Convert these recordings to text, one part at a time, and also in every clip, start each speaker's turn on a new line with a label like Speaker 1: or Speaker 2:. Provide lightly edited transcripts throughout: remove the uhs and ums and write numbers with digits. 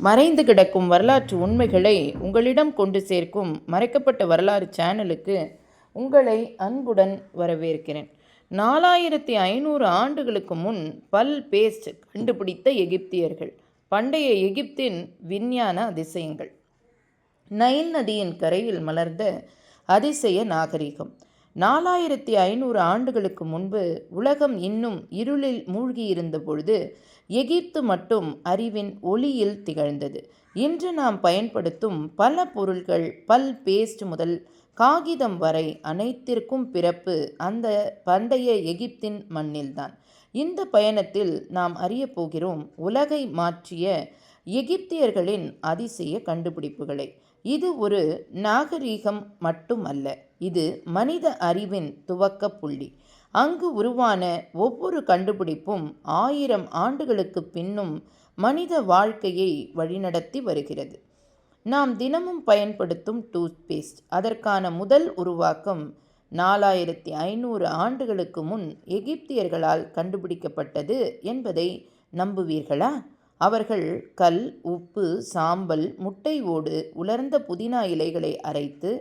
Speaker 1: மறைந்து கிடக்கும் வரலாற்று உண்மைகளை உங்களிடம் கொண்டு சேர்க்கும் மறைக்கப்பட்ட வரலாறு சேனலுக்கு உங்களை அன்புடன் வரவேற்கிறேன். 4500 ஆண்டுகளுக்கு முன் பல் பேஸ்ட் கண்டுபிடித்த எகிப்தியர்கள். பண்டைய எகிப்தின் விஞ்ஞான அதிசயங்கள். நைல் நதியின் கரையில் மலர்ந்த அதிசய நாகரிகம். 4500 ஆண்டுகளுக்கு முன்பு உலகம் இன்னும் இருளில் மூழ்கியிருந்த பொழுது எகிப்து மட்டும் அறிவின் ஒளியில் திகழ்ந்தது. இன்று நாம் பயன்படுத்தும் பல பொருள்கள், பல் பேஸ்ட் முதல் காகிதம் வரை அனைத்திற்கும் பிறப்பு அந்த பண்டைய எகிப்தின் மண்ணில்தான். இந்த பயணத்தில் நாம் அறியப் போகிறோம் உலகை மாற்றிய எகிப்தியர்களின் அதிசய கண்டுபிடிப்புகளை. இது ஒரு நாகரீகம் மட்டுமல்ல, இது மனித அறிவின் துவக்க புள்ளி. அங்கு உருவான ஒவ்வொரு கண்டுபிடிப்பும் 1000 ஆண்டுகளுக்கு பின்னும் மனித வாழ்க்கையை வழிநடத்தி வருகிறது. நாம் தினமும் பயன்படுத்தும் டூத்பேஸ்ட், அதற்கான முதல் உருவாக்கம் 4500 ஆண்டுகளுக்கு முன் எகிப்தியர்களால் கண்டுபிடிக்கப்பட்டது என்பதை நம்புவீர்களா? அவர்கள் கல், உப்பு, சாம்பல், முட்டை ஓடு, உலர்ந்த புதினா இலைகளை அரைத்து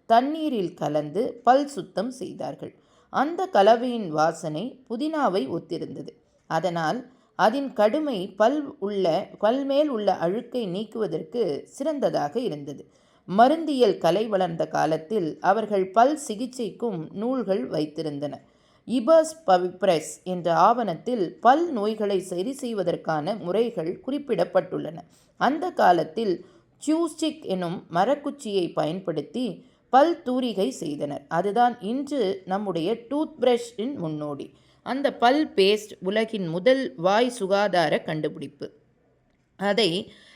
Speaker 1: தண்ணீரில் கலந்து பல் சுத்தம் செய்தார்கள். அந்த கலவையின் வாசனை புதினாவை ஒத்திருந்தது. அதனால் அதன் கடுமை பல் மேல் உள்ள அழுக்கை நீக்குவதற்கு சிறந்ததாக இருந்தது. மருந்தியல் கலை வளர்ந்த காலத்தில் அவர்கள் பல் சிகிச்சைக்கும் நூல்கள் வைத்திருந்தன. இபர்ஸ் பவிப்ரஸ் என்ற ஆவணத்தில் பல் நோய்களை சரி செய்வதற்கான முறைகள் குறிப்பிடப்பட்டுள்ளன. அந்த காலத்தில் சியூஸ்டிக் எனும் மரக்குச்சியை பயன்படுத்தி பல் தூரிகை செய்தனர். அதுதான் இன்று நம்முடைய டூத் பிரஷின் முன்னோடி. அந்த பல் பேஸ்ட் உலகின் முதல் வாய் சுகாதார கண்டுபிடிப்பு. அதை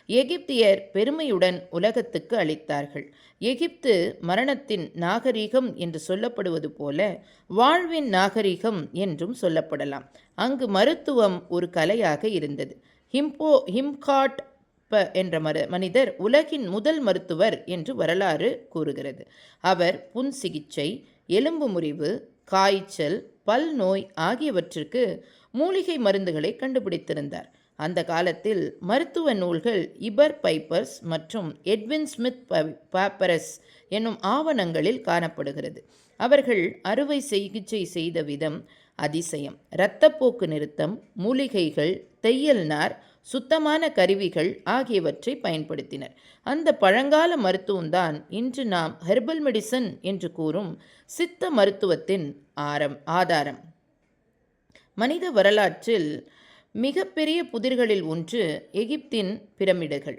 Speaker 1: எகிப்தியர் பெருமையுடன் உலகத்துக்கு அளித்தார்கள். எகிப்து மரணத்தின் நாகரிகம் என்று சொல்லப்படுவது போல வாழ்வின் நாகரிகம் என்றும் சொல்லப்படலாம். அங்கு மருத்துவம் ஒரு கலையாக இருந்தது. ஹிம்காட் என்ற மனிதர் உலகின் முதல் மருத்துவர் என்று வரலாறு கூறுகிறது. அவர் புண் சிகிச்சை, எலும்பு முறிவு, காய்ச்சல், பல் நோய் ஆகியவற்றிற்கு மூலிகை மருந்துகளை கண்டுபிடித்திருந்தார். அந்த காலத்தில் மருத்துவ நூல்கள் இபர் பைப்பர்ஸ் மற்றும் எட்வின் ஸ்மித் பாப்பரஸ் என்னும் ஆவணங்களில் காணப்படுகிறது. அவர்கள் அறுவை சிகிச்சை செய்த விதம் அதிசயம். இரத்தப்போக்கு நிறுத்தம், மூலிகைகள், தையல் நார், சுத்தமான கருவிகள் ஆகியவற்றை பயன்படுத்தினர். அந்த பழங்கால மருத்துவம்தான் இன்று நாம் ஹெர்பல் மெடிசன் என்று கூறும் சித்த மருத்துவத்தின் ஆதாரம். மனித வரலாற்றில் மிகப்பெரிய புதிர்களில் ஒன்று எகிப்தின் பிரமிடுகள்.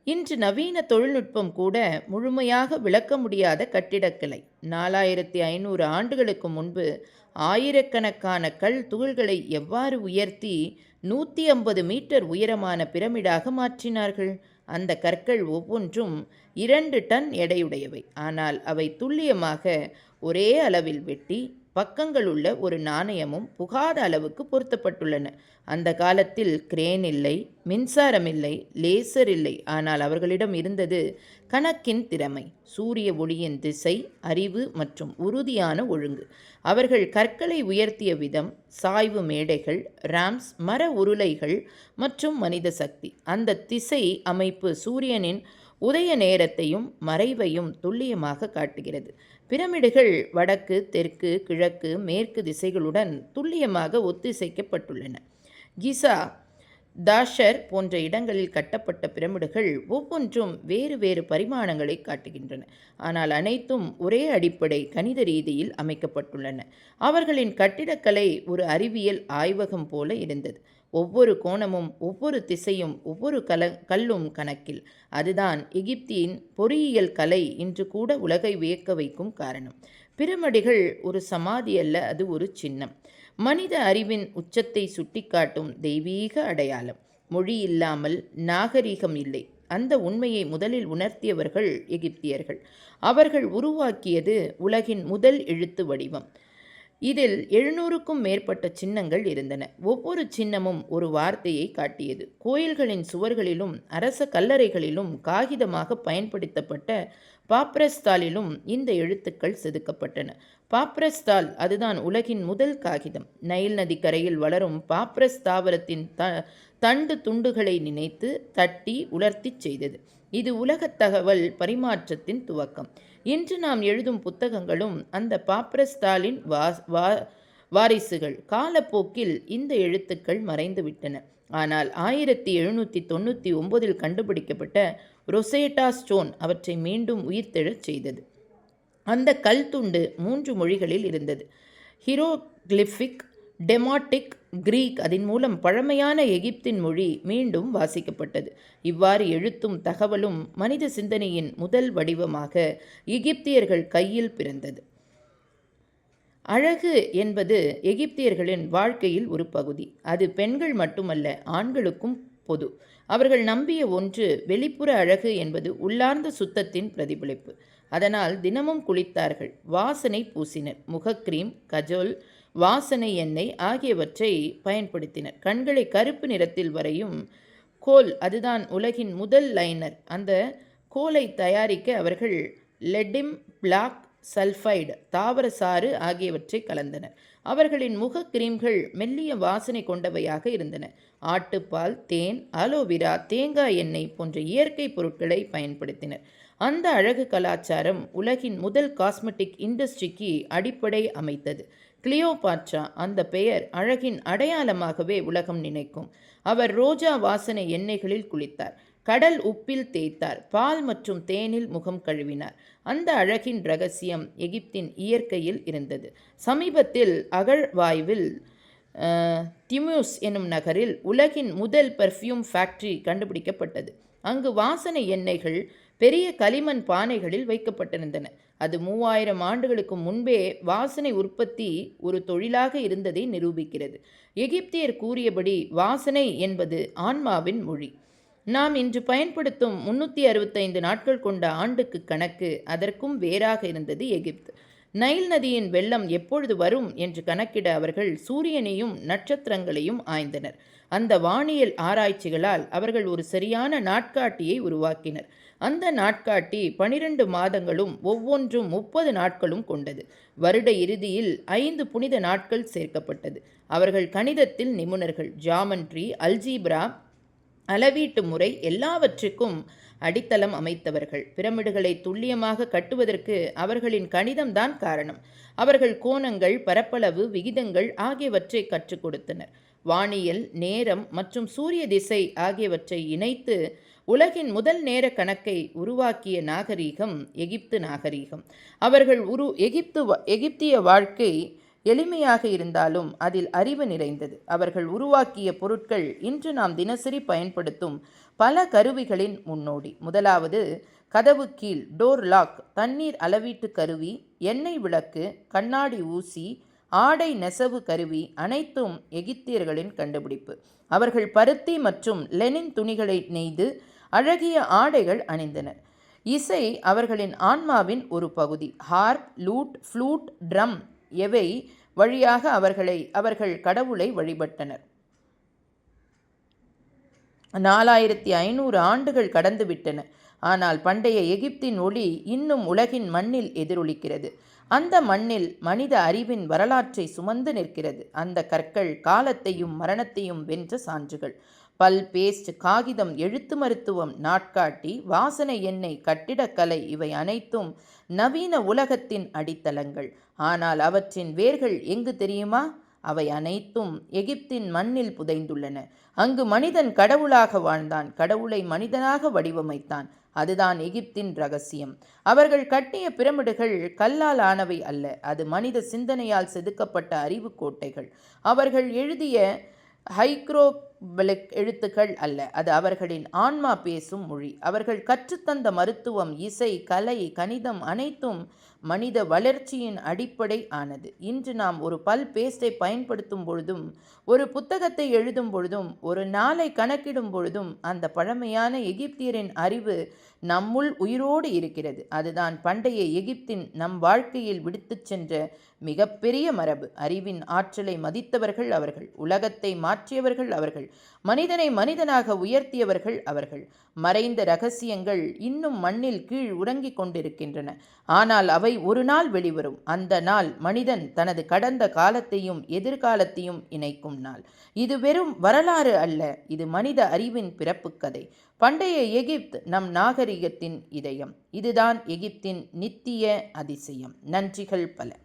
Speaker 1: இன்று நவீன தொழில்நுட்பம் கூட முழுமையாக விளக்க முடியாத கட்டிடக்கலை. 4500 ஆண்டுகளுக்கு முன்பு ஆயிரக்கணக்கான கல் துகள்களை எவ்வாறு உயர்த்தி 150 மீட்டர் உயரமான பிரமிடாக மாற்றினார்கள். அந்த கற்கள் ஒவ்வொன்றும் 2 டன் எடையுடையவை. ஆனால் அவை துல்லியமாக ஒரே அளவில் வெட்டி பக்கங்களுள்ள ஒரு நாணயமும் புகாத அளவுக்கு பொருத்தப்பட்டுள்ளன. அந்த காலத்தில் கிரேன் இல்லை, மின்சாரம் இல்லை, லேசர் இல்லை. ஆனால் அவர்களிடம் இருந்தது கணக்கின் திறமை, சூரிய ஒளியின் திசை, அறிவு மற்றும் உறுதியான ஒழுங்கு. அவர்கள் கற்களை உயர்த்திய விதம், சாய்வு மேடைகள், ராம்ஸ், மர உருளைகள் மற்றும் மனித சக்தி. அந்த திசை அமைப்பு சூரியனின் உதய நேரத்தையும் மறைவையும் துல்லியமாக காட்டுகிறது. பிரமிடுகள் வடக்கு, தெற்கு, கிழக்கு, மேற்கு திசைகளுடன் துல்லியமாக ஒத்திசைக்கப்பட்டுள்ளன. கிசா, தாஷர் போன்ற இடங்களில் கட்டப்பட்ட பிரமிடுகள் ஒவ்வொன்றும் வேறு வேறு பரிமாணங்களை காட்டுகின்றன. ஆனால் அனைத்தும் ஒரே அடிப்படை கணித ரீதியில் அமைக்கப்பட்டுள்ளன. அவர்களின் கட்டிடக்கலை ஒரு அறிவியல் ஆய்வகம் போல இருந்தது. ஒவ்வொரு கோணமும், ஒவ்வொரு திசையும், ஒவ்வொரு கல்லும் கணக்கில். அதுதான் எகிப்தின் பொறியியல் கலை இன்று கூட உலகை வியக்க வைக்கும் காரணம். பிரமிடுகள் ஒரு சமாதி அல்ல, அது ஒரு சின்னம். மனித அறிவின் உச்சத்தை சுட்டிக்காட்டும் தெய்வீக அடையாளம். மொழி இல்லாமல் நாகரிகம் இல்லை. அந்த உண்மையை முதலில் உணர்த்தியவர்கள் எகிப்தியர்கள். அவர்கள் உருவாக்கியது உலகின் முதல் எழுத்து வடிவம். இதில் 700க்கும் மேற்பட்ட சின்னங்கள் இருந்தன. ஒவ்வொரு சின்னமும் ஒரு வார்த்தையை காட்டியது. கோயில்களின் சுவர்களிலும் அரச கல்லறைகளிலும் காகிதமாக பயன்படுத்தப்பட்ட பாப்ரஸ் தாளிலும் இந்த எழுத்துக்கள் செதுக்கப்பட்டன. பாப்ரஸ் தாள் அதுதான் உலகின் முதல் காகிதம். நைல் நதிக்கரையில் வளரும் பாப்ரஸ் தாவரத்தின் தண்டு துண்டுகளை நினைத்து தட்டி உலர்த்திச் செய்தது. இது உலகத் தகவல் பரிமாற்றத்தின் துவக்கம். இன்று நாம் எழுதும் புத்தகங்களும் அந்த பாப்ரஸ் தாளின் வாரிசுகள். காலப்போக்கில் இந்த எழுத்துக்கள் மறைந்துவிட்டன. ஆனால் 1799 கண்டுபிடிக்கப்பட்ட ரொசேட்டா ஸ்டோன் அவற்றை மீண்டும் உயிர்த்தெழச் செய்தது. அந்த கல் துண்டு 3 மொழிகளில் இருந்தது. ஹீரோகிளிஃபிக், டெமாட்டிக், கிரீக். அதன் மூலம் பழமையான எகிப்தின் மொழி மீண்டும் வாசிக்கப்பட்டது. இவ்வாறு எழுத்தும் தகவலும் மனித சிந்தனையின் முதல் வடிவமாக எகிப்தியர்கள் கையில் பிறந்தது. அழகு என்பது எகிப்தியர்களின் வாழ்க்கையில் ஒரு பகுதி. அது பெண்கள் மட்டுமல்ல, ஆண்களுக்கும் பொது. அவர்கள் நம்பிய ஒன்று, வெளிப்புற அழகு என்பது உள்ளார்ந்த சுத்தத்தின் பிரதிபலிப்பு. அதனால் தினமும் குளித்தார்கள், வாசனை பூசினர், முகக்ரீம், கஜோல், வாசனை எண்ணெய் ஆகியவற்றை பயன்படுத்தினர். கண்களை கருப்பு நிறத்தில் வரையும் கோல், அதுதான் உலகின் முதல் லைனர். அந்த கோலை தயாரிக்க அவர்கள் லெடிம், பிளாக் சல்ஃபைடு, தாவர சாறு ஆகியவற்றை கலந்தனர். அவர்களின் முக கிரீம்கள் மெல்லிய வாசனை கொண்டவையாக இருந்தன. ஆட்டுப்பால், தேன், அலோவிரா, தேங்காய் எண்ணெய் போன்ற இயற்கை பொருட்களை பயன்படுத்தினர். அந்த அழகு கலாச்சாரம் உலகின் முதல் காஸ்மெட்டிக் இண்டஸ்ட்ரிக்கு அடிப்படை அமைத்தது. கிளியோபாட்ரா, அந்த பெயர் அழகின் அடையாளமாகவே உலகம் நினைக்கும். அவர் ரோஜா வாசனை எண்ணெய்களில் குளித்தார், கடல் உப்பில் தேய்த்தார், பால் மற்றும் தேனில் முகம் கழுவினார். அந்த அழகின் இரகசியம் எகிப்தின் இயற்கையில் இருந்தது. சமீபத்தில் அகழ்வாய்வில் திமுஸ் என்னும் நகரில் உலகின் முதல் பெர்ஃப்யூம் ஃபேக்டரி கண்டுபிடிக்கப்பட்டது. அங்கு வாசனை எண்ணெய்கள் பெரிய களிமண் பானைகளில் வைக்கப்பட்டிருந்தன. அது 3000 ஆண்டுகளுக்கு முன்பே வாசனை உற்பத்தி ஒரு தொழிலாக இருந்ததை நிரூபிக்கிறது. எகிப்தியர் கூறியபடி வாசனை என்பது ஆன்மாவின் மொழி. நாம் இன்று பயன்படுத்தும் 365 நாட்கள் கொண்ட ஆண்டுக்கு கணக்கு அதற்கும் வேறாக இருந்தது எகிப்து. நைல் நதியின் வெள்ளம் எப்பொழுது வரும் என்று கணக்கிட அவர்கள் சூரியனையும் நட்சத்திரங்களையும் ஆய்ந்தனர். அந்த வானியல் ஆராய்ச்சிகளால் அவர்கள் ஒரு சரியான நாட்காட்டியை உருவாக்கினர். அந்த நாட்காட்டி 12 மாதங்களும் ஒவ்வொன்றும் 30 நாட்களும் கொண்டது. வருட இறுதியில் 5 புனித நாட்கள் சேர்க்கப்பட்டது. அவர்கள் கணிதத்தில் நிபுணர்கள். ஜாமெட்ரி, அல்ஜீப்ரா, அளவீட்டு முறை எல்லாவற்றுக்கும் அடித்தளம் அமைத்தவர்கள். பிரமிடுகளை துல்லியமாக கட்டுவதற்கு அவர்களின் கணிதம்தான் காரணம். அவர்கள் கோணங்கள், பரப்பளவு, விகிதங்கள் ஆகியவற்றை கற்றுக் கொடுத்தனர். வானியல், நேரம் மற்றும் சூரிய திசை ஆகியவற்றை இணைத்து உலகின் முதல் நேர கணக்கை உருவாக்கிய நாகரீகம் எகிப்து நாகரீகம். அவர்கள் எகிப்திய வாழ்க்கை எளிமையாக இருந்தாலும் அதில் அறிவு நிறைந்தது. அவர்கள் உருவாக்கிய பொருட்கள் இன்று நாம் தினசரி பயன்படுத்தும் பல கருவிகளின் முன்னோடி. முதலாவது கதவு கீல், டோர் லாக், தண்ணீர் அளவீட்டு கருவி, எண்ணெய் விளக்கு, கண்ணாடி ஊசி, ஆடை நெசவு கருவி அனைத்தும் எகிப்தியர்களின் கண்டுபிடிப்பு. அவர்கள் பருத்தி மற்றும் லெனின் துணிகளை நெய்து அழகிய ஆடைகள் அணிந்தனர். இசை அவர்களின் ஆன்மாவின் ஒரு பகுதி. ஹார்ப், லூட், ஃப்ளூட், ட்ரம் எவை வழியாக அவர்கள் கடவுளை வழிபட்டனர். 4500 ஆண்டுகள் கடந்துவிட்டன. ஆனால் பண்டைய எகிப்தின் ஒளி இன்னும் உலகின் மண்ணில் எதிரொலிக்கிறது. அந்த மண்ணில் மனித அறிவின் வரலாற்றை சுமந்து நிற்கிறது. அந்த கற்கள் காலத்தையும் மரணத்தையும் வென்ற சான்றுகள். பல், பேஸ்ட், காகிதம், எழுத்து மருத்துவம், நாட்காட்டி, வாசனை எண்ணெய், கட்டிடக்கலை இவை அனைத்தும் நவீன உலகத்தின் அடித்தளங்கள். ஆனால் அவற்றின் வேர்கள் எங்கு தெரியுமா? அவை அனைத்தும் எகிப்தின் மண்ணில் புதைந்துள்ளன. அங்கு மனிதன் கடவுளாக வாழ்ந்தான், கடவுளை மனிதனாக வடிவமைத்தான். அதுதான் எகிப்தின் இரகசியம். அவர்கள் கட்டிய பிரமிடுகள் கல்லால் ஆனவை அல்ல, அது மனித சிந்தனையால் செதுக்கப்பட்ட அறிவு கோட்டைகள். அவர்கள் எழுதிய ஹைக்ரோபிளிக் எழுத்துக்கள் அல்ல, அது அவர்களின் ஆன்மா பேசும் மொழி. அவர்கள் கற்றுத்தந்த மருத்துவம், இசை, கலை, கணிதம் அனைத்தும் மனித வளர்ச்சியின் அடிப்படை ஆனது. இன்று நாம் ஒரு பல் பேஸ்டை பயன்படுத்தும் பொழுதும், ஒரு புத்தகத்தை எழுதும் பொழுதும், ஒரு நாளை கணக்கிடும் பொழுதும் அந்த பழமையான எகிப்தியரின் அறிவு நம்முள் உயிரோடு இருக்கிறது. அதுதான் பண்டைய எகிப்தின் நம் வாழ்க்கையில் விடுத்துச் சென்ற மிகப்பெரிய மரபு. அறிவின் ஆற்றலை மதித்தவர்கள் அவர்கள். உலகத்தை மாற்றியவர்கள் அவர்கள். மனிதனை மனிதனாக உயர்த்தியவர்கள் அவர்கள். மறைந்த இரகசியங்கள் இன்னும் மண்ணில் கீழ் உறங்கிக் கொண்டிருக்கின்றன. ஆனால் அவை ஒரு நாள் வெளிவரும். அந்த நாள் மனிதன் தனது கடந்த காலத்தையும் எதிர்காலத்தையும் இணைக்கும் நாள். இது வெறும் வரலாறு அல்ல, இது மனித அறிவின் பிறப்பு கதை. பண்டைய எகிப்து நம் நாகரிகத்தின் இதயம். இதுதான் எகிப்தின் நித்திய அதிசயம். நன்றிகள் பல.